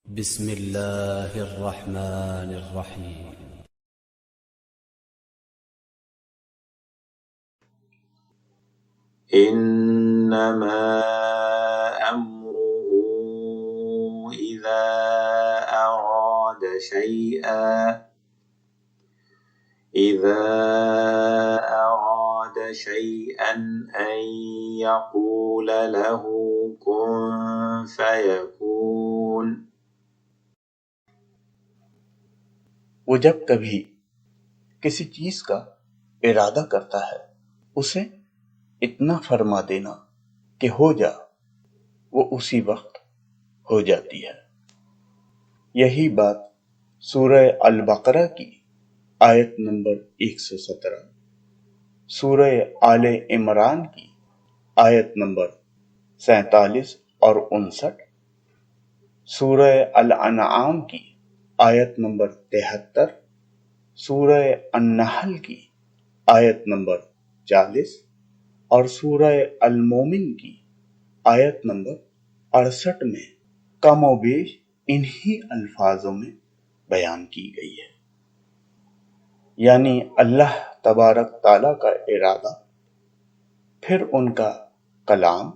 بسم الله الرحمن الرحيم. إنما أمره إذا أراد شيئا أن يقول له كن فيكون۔ وہ جب کبھی کسی چیز کا ارادہ کرتا ہے اسے اتنا فرما دینا کہ ہو جا، وہ اسی وقت ہو جاتی ہے۔ یہی بات سورہ البقرہ کی آیت نمبر 117، سورہ آل عمران کی آیت نمبر 47 اور 59، سورہ الانعام کی آیت نمبر 73، سورہ النحل کی آیت نمبر 40 اور سورہ المومن کی آیت نمبر 68 میں کم و بیش انہی الفاظوں میں بیان کی گئی ہے۔ یعنی اللہ تبارک تعالیٰ کا ارادہ، پھر ان کا کلام،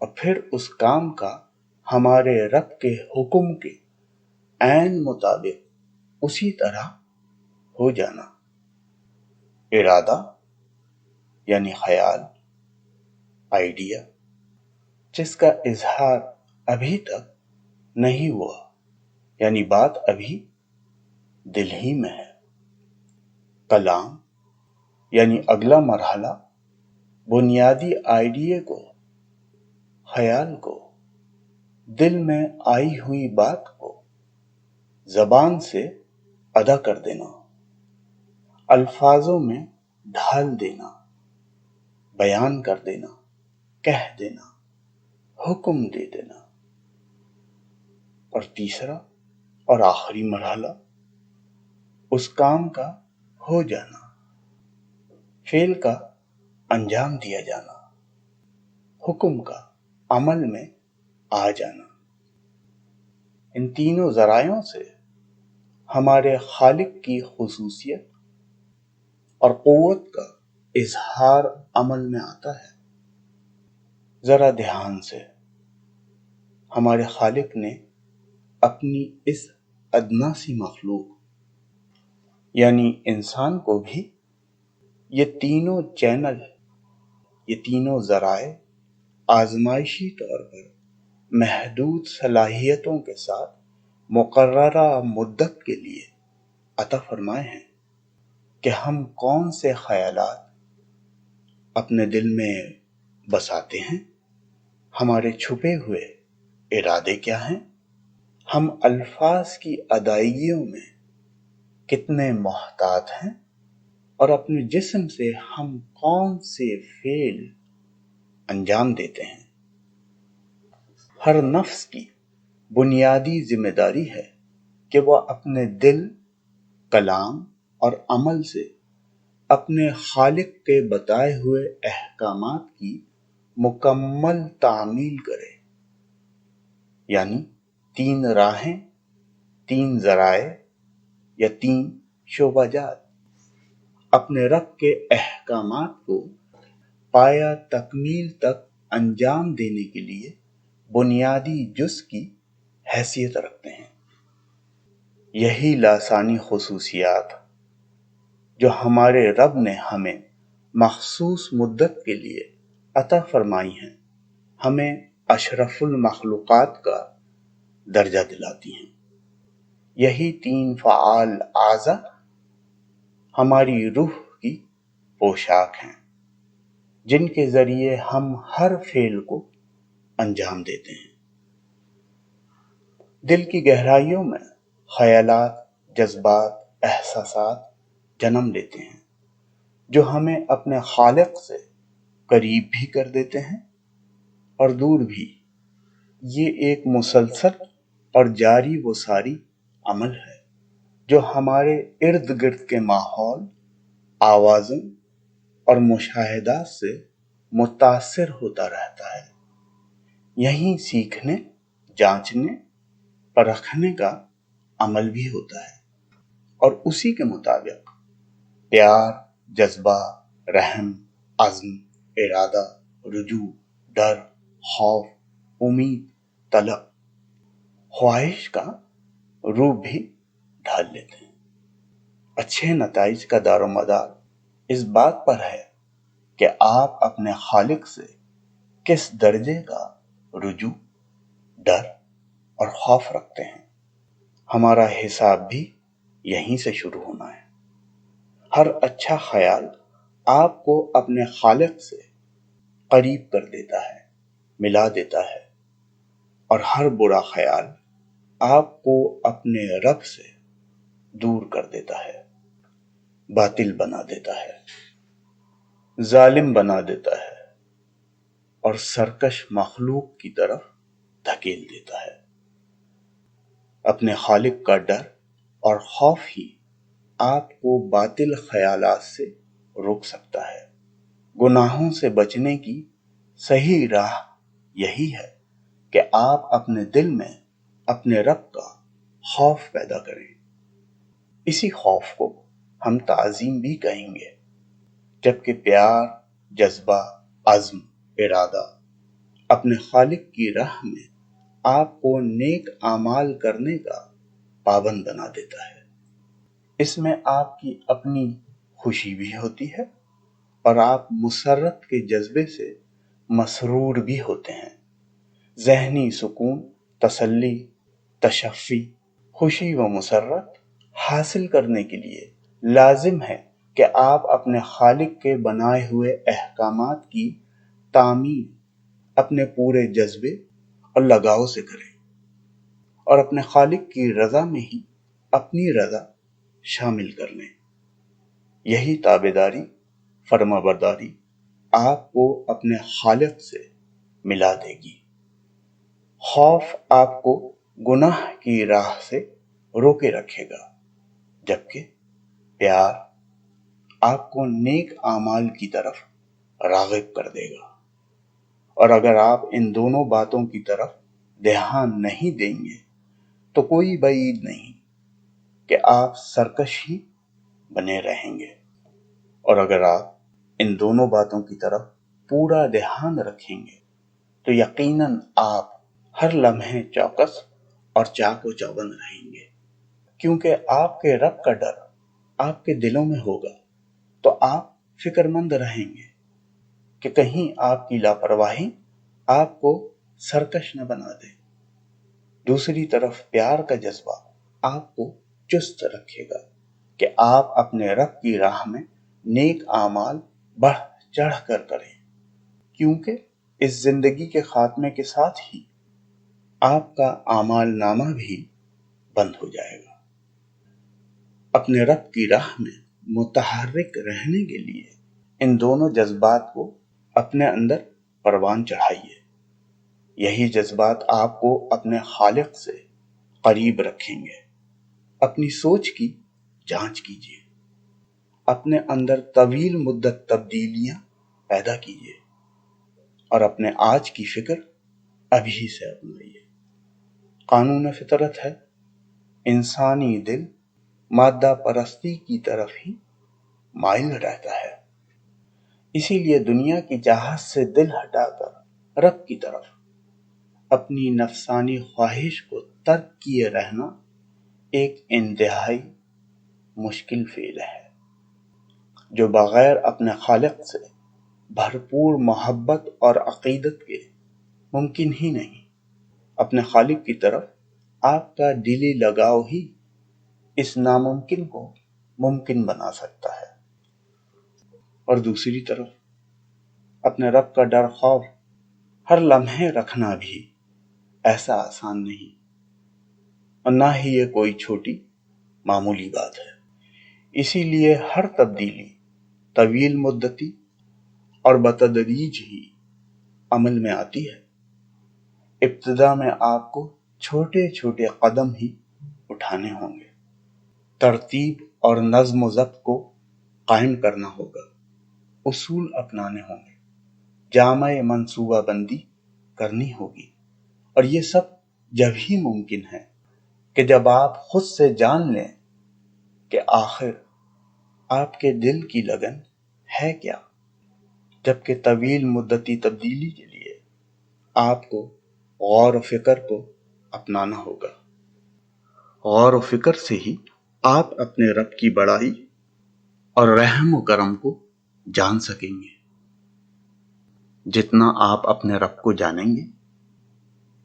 اور پھر اس کام کا ہمارے رب کے حکم کے عین مطابق اسی طرح ہو جانا۔ ارادہ یعنی خیال، آئیڈیا، جس کا اظہار ابھی تک نہیں ہوا، یعنی بات ابھی دل ہی میں ہے۔ کلام یعنی اگلا مرحلہ، بنیادی آئیڈیا کو، خیال کو، دل میں آئی ہوئی بات کو زبان سے ادا کر دینا، الفاظوں میں ڈھال دینا، بیان کر دینا، کہہ دینا، حکم دے دینا۔ اور تیسرا اور آخری مرحلہ، اس کام کا ہو جانا، فعل کا انجام دیا جانا، حکم کا عمل میں آ جانا۔ ان تینوں ذرائعوں سے ہمارے خالق کی خصوصیت اور قوت کا اظہار عمل میں آتا ہے۔ ذرا دھیان سے، ہمارے خالق نے اپنی اس ادنا سی مخلوق یعنی انسان کو بھی یہ تینوں چینل، یہ تینوں ذرائع آزمائشی طور پر محدود صلاحیتوں کے ساتھ مقررہ مدت کے لیے عطا فرمائے ہیں کہ ہم کون سے خیالات اپنے دل میں بساتے ہیں، ہمارے چھپے ہوئے ارادے کیا ہیں، ہم الفاظ کی ادائیگیوں میں کتنے محتاط ہیں، اور اپنے جسم سے ہم کون سے فعل انجام دیتے ہیں۔ ہر نفس کی بنیادی ذمہ داری ہے کہ وہ اپنے دل، کلام اور عمل سے اپنے خالق کے بتائے ہوئے احکامات کی مکمل تعمیل کرے۔ یعنی 3 راہیں، 3 ذرائع یا 3 شعبہ جات اپنے رب کے احکامات کو پایا تکمیل تک انجام دینے کے لیے بنیادی جز کی حیثیت رکھتے ہیں۔ یہی لاسانی خصوصیات جو ہمارے رب نے ہمیں مخصوص مدت کے لیے عطا فرمائی ہیں، ہمیں اشرف المخلوقات کا درجہ دلاتی ہیں۔ یہی 3 فعال اعضاء ہماری روح کی پوشاک ہیں، جن کے ذریعے ہم ہر فعل کو انجام دیتے ہیں۔ دل کی گہرائیوں میں خیالات، جذبات، احساسات جنم لیتے ہیں جو ہمیں اپنے خالق سے قریب بھی کر دیتے ہیں اور دور بھی۔ یہ ایک مسلسل اور جاری و ساری عمل ہے جو ہمارے ارد گرد کے ماحول، آوازوں اور مشاہدات سے متاثر ہوتا رہتا ہے۔ یہیں سیکھنے، جانچنے، رکھنے کا عمل بھی ہوتا ہے، اور اسی کے مطابق پیار، جذبہ، رحم، عزم، ارادہ، رجوع، ڈر، خوف، امید، طلب، خواہش کا روپ بھی ڈھال لیتے ہیں۔ اچھے نتائج کا دار و مدار اس بات پر ہے کہ آپ اپنے خالق سے کس درجے کا رجوع، ڈر اور خوف رکھتے ہیں۔ ہمارا حساب بھی یہیں سے شروع ہونا ہے۔ ہر اچھا خیال آپ کو اپنے خالق سے قریب کر دیتا ہے، ملا دیتا ہے، اور ہر برا خیال آپ کو اپنے رب سے دور کر دیتا ہے، باطل بنا دیتا ہے، ظالم بنا دیتا ہے، اور سرکش مخلوق کی طرف دھکیل دیتا ہے۔ اپنے خالق کا ڈر اور خوف ہی آپ کو باطل خیالات سے روک سکتا ہے۔ گناہوں سے بچنے کی صحیح راہ یہی ہے کہ آپ اپنے دل میں اپنے رب کا خوف پیدا کریں۔ اسی خوف کو ہم تعظیم بھی کہیں گے، جبکہ پیار، جذبہ، عزم، ارادہ اپنے خالق کی راہ میں آپ کو نیک اعمال کرنے کا پابند بنا دیتا ہے۔ اس میں آپ کی اپنی خوشی بھی ہوتی ہے، اور آپ مسرت کے جذبے سے مسرور بھی ہوتے ہیں۔ ذہنی سکون، تسلی، تشفی، خوشی و مسرت حاصل کرنے کے لیے لازم ہے کہ آپ اپنے خالق کے بنائے ہوئے احکامات کی تعمیل اپنے پورے جذبے اور لگاؤ سے کریں، اور اپنے خالق کی رضا میں ہی اپنی رضا شامل کر لیں۔ یہی تابعداری، فرما برداری آپ کو اپنے خالق سے ملا دے گی۔ خوف آپ کو گناہ کی راہ سے روکے رکھے گا، جبکہ پیار آپ کو نیک اعمال کی طرف راغب کر دے گا۔ اور اگر آپ ان دونوں باتوں کی طرف دھیان نہیں دیں گے تو کوئی بعید نہیں کہ آپ سرکش ہی بنے رہیں گے، اور اگر آپ ان دونوں باتوں کی طرف پورا دھیان رکھیں گے تو یقیناً آپ ہر لمحے چوکس اور چاق و چوبند رہیں گے، کیونکہ آپ کے رب کا ڈر آپ کے دلوں میں ہوگا، تو آپ فکر مند رہیں گے کہ کہیں آپ کی لاپرواہی آپ کو سرکش نہ بنا دے۔ دوسری طرف پیار کا جذبہ آپ کو چست رکھے گا کہ آپ اپنے رب کی راہ میں نیک اعمال بڑھ چڑھ کر کریں، کیونکہ اس زندگی کے خاتمے کے ساتھ ہی آپ کا اعمال نامہ بھی بند ہو جائے گا۔ اپنے رب کی راہ میں متحرک رہنے کے لیے ان دونوں جذبات کو اپنے اندر پروان چڑھائیے۔ یہی جذبات آپ کو اپنے خالق سے قریب رکھیں گے۔ اپنی سوچ کی جانچ کیجیے، اپنے اندر طویل مدت تبدیلیاں پیدا کیجیے، اور اپنے آج کی فکر ابھی سے اپنائیے۔ قانون فطرت ہے، انسانی دل مادہ پرستی کی طرف ہی مائل رہتا ہے، اسی لیے دنیا کی چاہت سے دل ہٹا کر رب کی طرف اپنی نفسانی خواہش کو ترک کیے رہنا ایک انتہائی مشکل فعل ہے، جو بغیر اپنے خالق سے بھرپور محبت اور عقیدت کے ممکن ہی نہیں۔ اپنے خالق کی طرف آپ کا دلی لگاؤ ہی اس ناممکن کو ممکن بنا سکتا ہے، اور دوسری طرف اپنے رب کا ڈر خوف ہر لمحے رکھنا بھی ایسا آسان نہیں، اور نہ ہی یہ کوئی چھوٹی معمولی بات ہے۔ اسی لیے ہر تبدیلی طویل مدتی اور بتدریج ہی عمل میں آتی ہے۔ ابتدا میں آپ کو چھوٹے چھوٹے قدم ہی اٹھانے ہوں گے، ترتیب اور نظم و ضبط کو قائم کرنا ہوگا، اصول اپنانے ہوں گے، جامع منصوبہ بندی کرنی ہوگی، اور یہ سب جب ہی ممکن ہے کہ جب آپ خود سے جان لیں کہ آخر آپ کے دل کی لگن ہے کیا، جبکہ طویل مدتی تبدیلی کے لیے آپ کو غور و فکر کو اپنانا ہوگا۔ غور و فکر سے ہی آپ اپنے رب کی بڑائی اور رحم و کرم کو جان سکیں گے۔ جتنا آپ اپنے رب کو جانیں گے،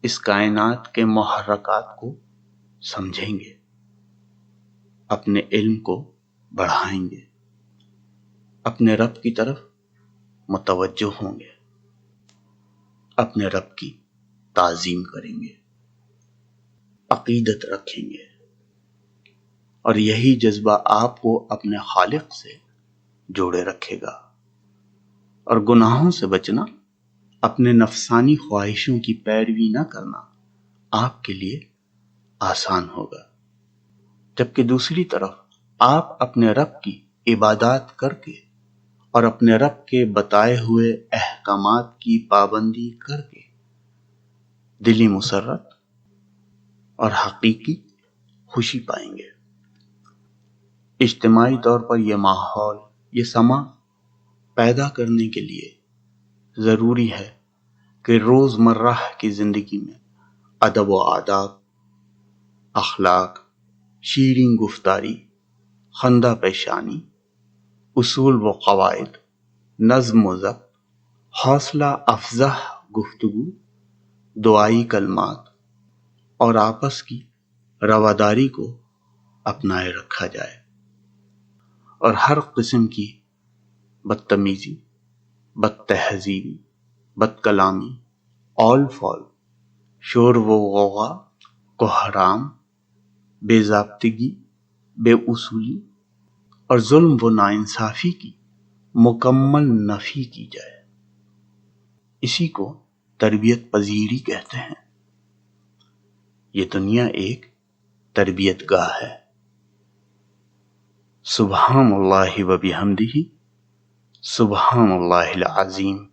اس کائنات کے محرکات کو سمجھیں گے، اپنے علم کو بڑھائیں گے، اپنے رب کی طرف متوجہ ہوں گے، اپنے رب کی تعظیم کریں گے، عقیدت رکھیں گے، اور یہی جذبہ آپ کو اپنے خالق سے جوڑے رکھے گا، اور گناہوں سے بچنا، اپنے نفسانی خواہشوں کی پیروی نہ کرنا آپ کے لیے آسان ہوگا، جبکہ دوسری طرف آپ اپنے رب کی عبادات کر کے اور اپنے رب کے بتائے ہوئے احکامات کی پابندی کر کے دلی مسرت اور حقیقی خوشی پائیں گے۔ اجتماعی طور پر یہ ماحول، یہ سما پیدا کرنے کے لیے ضروری ہے کہ روزمرہ کی زندگی میں ادب و آداب، اخلاق، شیریں گفتاری، خندہ پیشانی، اصول و قواعد، نظم و ضبط، حوصلہ افزا گفتگو، دعائی کلمات اور آپس کی رواداری کو اپنائے رکھا جائے، اور ہر قسم کی بدتمیزی، بد تہذیبی، بد کلامی، اول فول، شور و غوغا کو حرام، بے ضابطگی، بے اصولی اور ظلم و ناانصافی کی مکمل نفی کی جائے۔ اسی کو تربیت پذیری کہتے ہیں۔ یہ دنیا ایک تربیت گاہ ہے۔ سبحان اللہ و بحمدہ، سبحان اللہ العظیم۔